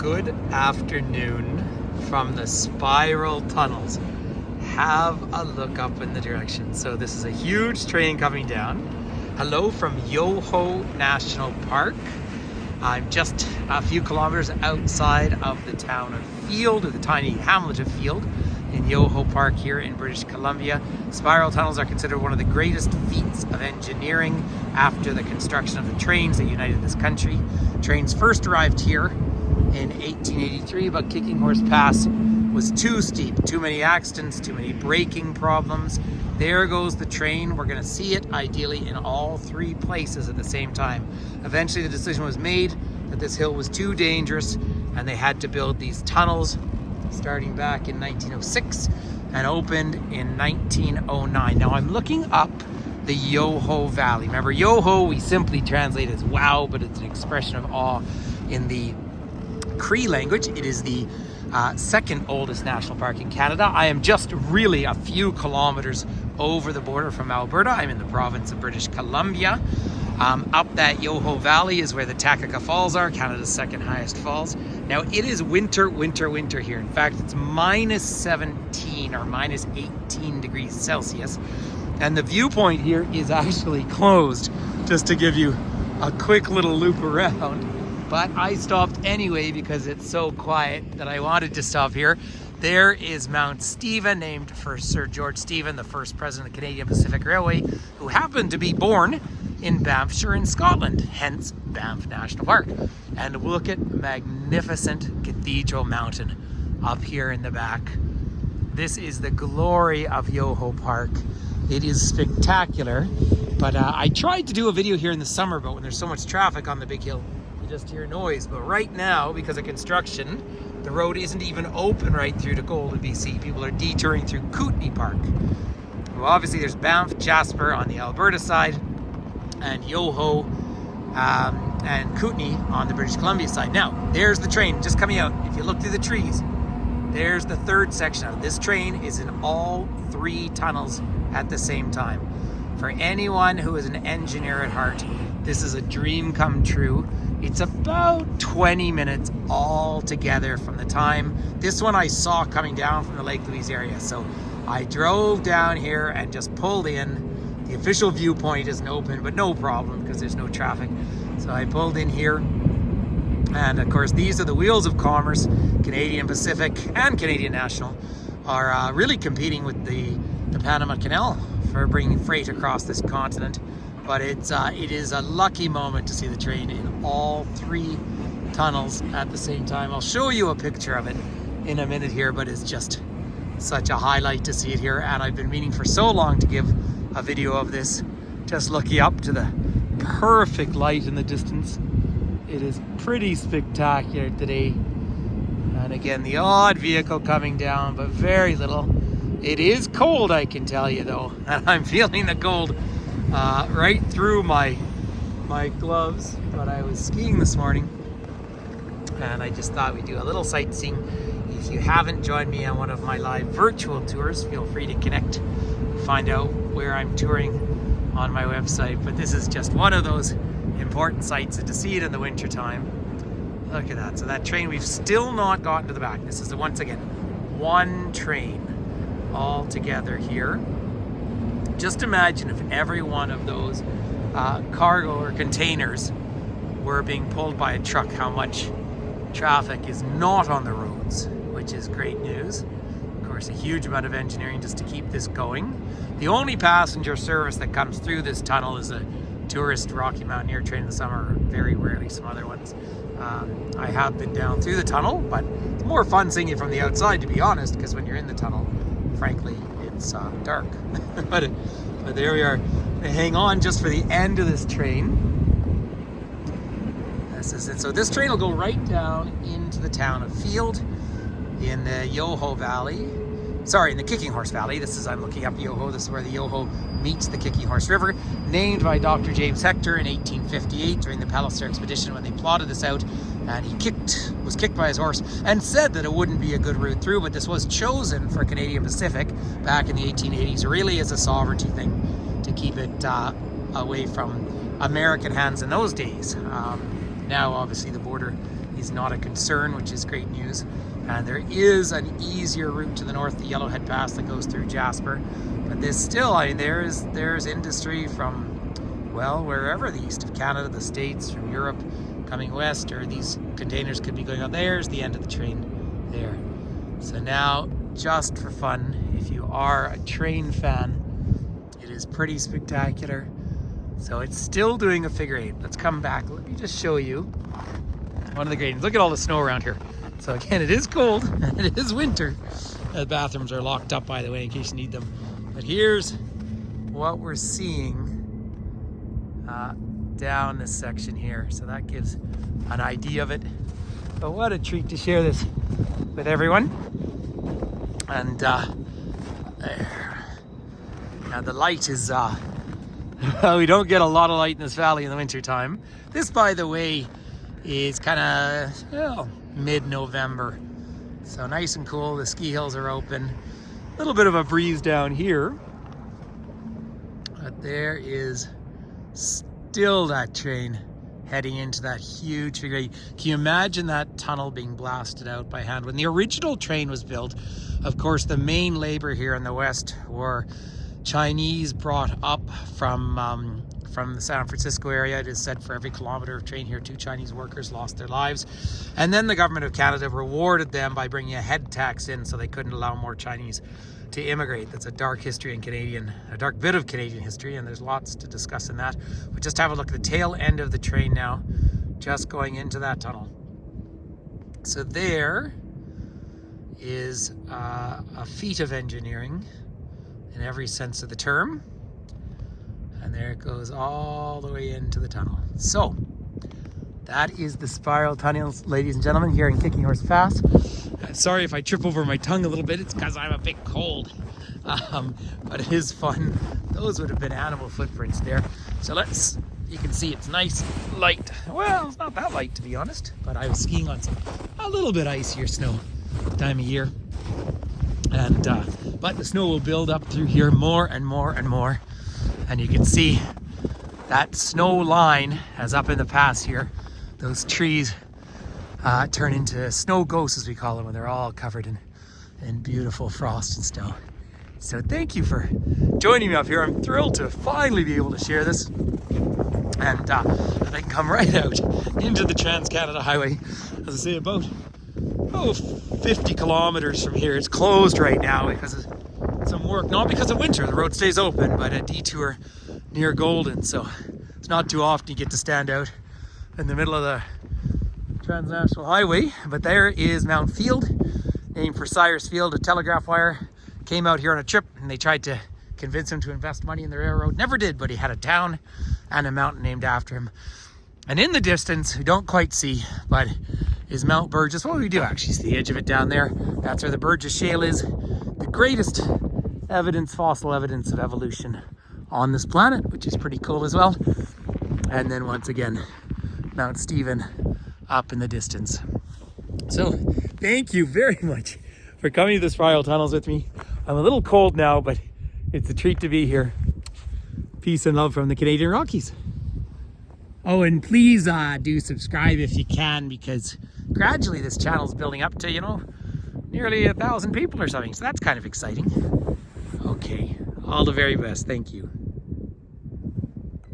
Good afternoon from the spiral tunnels. Have a look up in the direction. So this is a huge train coming down. Hello from Yoho National Park. I'm just a few kilometers outside of the town of Field, or the tiny hamlet of Field, in Yoho Park here in British Columbia. Spiral tunnels are considered one of the greatest feats of engineering after the construction of the trains that united this country. Trains first arrived here in 1883, but Kicking Horse Pass was too steep, too many accidents, too many braking problems. There goes the train. We're going to see it ideally in all three places at the same time. Eventually the decision was made that this hill was too dangerous and they had to build these tunnels starting back in 1906 and opened in 1909. Now I'm looking up the Yoho Valley. Remember, Yoho we simply translate as wow, but it's an expression of awe in the Cree language. It is the second oldest national park in Canada. I am just really a few kilometers over the border from Alberta. I'm in the province of British Columbia. Up that Yoho Valley is where the Takaka Falls are, Canada's second highest falls. Now it is winter here. In fact, it's minus 17 or minus 18 degrees Celsius. And the viewpoint here is actually closed, just to give you a quick little loop around. But I stopped anyway because it's so quiet that I wanted to stop here. There is Mount Stephen, named for Sir George Stephen, the first president of the Canadian Pacific Railway, who happened to be born in Banffshire in Scotland, hence Banff National Park. And look at magnificent Cathedral Mountain up here in the back. This is the glory of Yoho Park. It is spectacular, but I tried to do a video here in the summer, but when there's so much traffic on the big hill, you just hear noise. But right now, because of construction, the road isn't even open right through to Golden, BC. People are detouring through Kootenay Park. Well, obviously there's Banff, Jasper on the Alberta side, and Yoho and Kootenay on the British Columbia side. Now, there's the train just coming out. If you look through the trees, there's the third section of it. This train is in all three tunnels at the same time. For anyone who is an engineer at heart, this is a dream come true. It's about 20 minutes all together from the time. This one I saw coming down from the Lake Louise area. So I drove down here and just pulled in. The official viewpoint isn't open, but no problem because there's no traffic. So I pulled in here. And of course, these are the wheels of commerce. Canadian Pacific and Canadian National are really competing with the Panama Canal for bringing freight across this continent. But it is a lucky moment to see the train in all three tunnels at the same time. I'll show you a picture of it in a minute here, but it's just such a highlight to see it here. And I've been meaning for so long to give a video of this, just looking up to the perfect light in the distance. It is pretty spectacular today. And again, the odd vehicle coming down, but very little. It is cold, I can tell you though, and I'm feeling the cold right through my gloves. But I was skiing this morning and I just thought we'd do a little sightseeing. If you haven't joined me on one of my live virtual tours, feel free to connect, find out where I'm touring on my website. But this is just one of those important sights, and to see it in the winter time. Look at that. So that train, we've still not gotten to the back. This is once again one train all together here. Just imagine if every one of those cargo or containers were being pulled by a truck, how much traffic is not on the roads, which is great news. Of course, a huge amount of engineering just to keep this going. The only passenger service that comes through this tunnel is a tourist Rocky Mountaineer train in the summer, or very rarely some other ones. I have been down through the tunnel, but it's more fun seeing it from the outside, to be honest, because when you're in the tunnel, frankly, it's dark. but there we are. Hang on just for the end of this train. This is it. So this train will go right down into the town of Field in the Yoho Valley. Sorry, in the Kicking Horse Valley. I'm looking up Yoho. This is where the Yoho meets the Kicking Horse River, named by Dr. James Hector in 1858 during the Palliser expedition when they plotted this out. And he was kicked by his horse and said that it wouldn't be a good route through, but this was chosen for Canadian Pacific back in the 1880s, really as a sovereignty thing to keep it away from American hands in those days. Now, obviously, the border is not a concern, which is great news. And there is an easier route to the north, the Yellowhead Pass that goes through Jasper. But there's still, I mean, there's industry from, well, wherever, the east of Canada, the States, from Europe, coming west, or these containers could be going on. There's the end of the train there. So now, just for fun, if you are a train fan, it is pretty spectacular. So it's still doing a figure eight. Let's come back. Let me just show you one of the gratings. Look at all the snow around here. So again, it is cold and it is winter. The bathrooms are locked up, by the way, in case you need them. But here's what we're seeing down this section here. So that gives an idea of it. But what a treat to share this with everyone. And there. Now the light is, we don't get a lot of light in this valley in the winter time. This, by the way, is kind of, well, mid-November. So nice and cool. The ski hills are open. A little bit of a breeze down here. But there is still that train heading into that huge figure eight. Can you imagine that tunnel being blasted out by hand? When the original train was built, of course, the main labor here in the west were Chinese brought up from the San Francisco area. It is said for every kilometer of train here, 2 Chinese workers lost their lives. And then the government of Canada rewarded them by bringing a head tax in so they couldn't allow more Chinese to immigrate. That's a dark history in a dark bit of Canadian history, and there's lots to discuss in that. But just have a look at the tail end of the train now, just going into that tunnel. So there is a feat of engineering in every sense of the term. And there it goes all the way into the tunnel. So that is the spiral tunnels, ladies and gentlemen, here in Kicking Horse Pass. Sorry if I trip over my tongue a little bit. It's because I'm a bit cold. But it is fun. Those would have been animal footprints there. So you can see it's nice, light. Well, it's not that light, to be honest. But I was skiing on a little bit icier snow time of year. And but the snow will build up through here more and more and more. And you can see that snow line as up in the pass here, those trees turn into snow ghosts, as we call them, when they're all covered in beautiful frost and snow. So thank you for joining me up here. I'm thrilled to finally be able to share this. And I can come right out into the Trans-Canada Highway, as I say, about 50 kilometers from here. It's closed right now because of some work, not because of winter. The road stays open, but a detour near Golden. So it's not too often you get to stand out in the middle of the Transnational Highway. But there is Mount Field, named for Cyrus Field, a telegraph wire. Came out here on a trip and they tried to convince him to invest money in the railroad. Never did, but he had a town and a mountain named after him. And in the distance, we don't quite see, but is Mount Burgess. Well, we do actually see the edge of it down there. That's where the Burgess Shale is. The greatest fossil evidence of evolution on this planet, which is pretty cool as well. And then once again, Mount Stephen up in the distance. So thank you very much for coming to the spiral tunnels with me. I'm a little cold now, but it's a treat to be here. Peace and love from the Canadian Rockies. Oh, and please do subscribe if you can, because gradually this channel's building up to, nearly 1,000 people or something. So that's kind of exciting. Okay, all the very best. Thank you.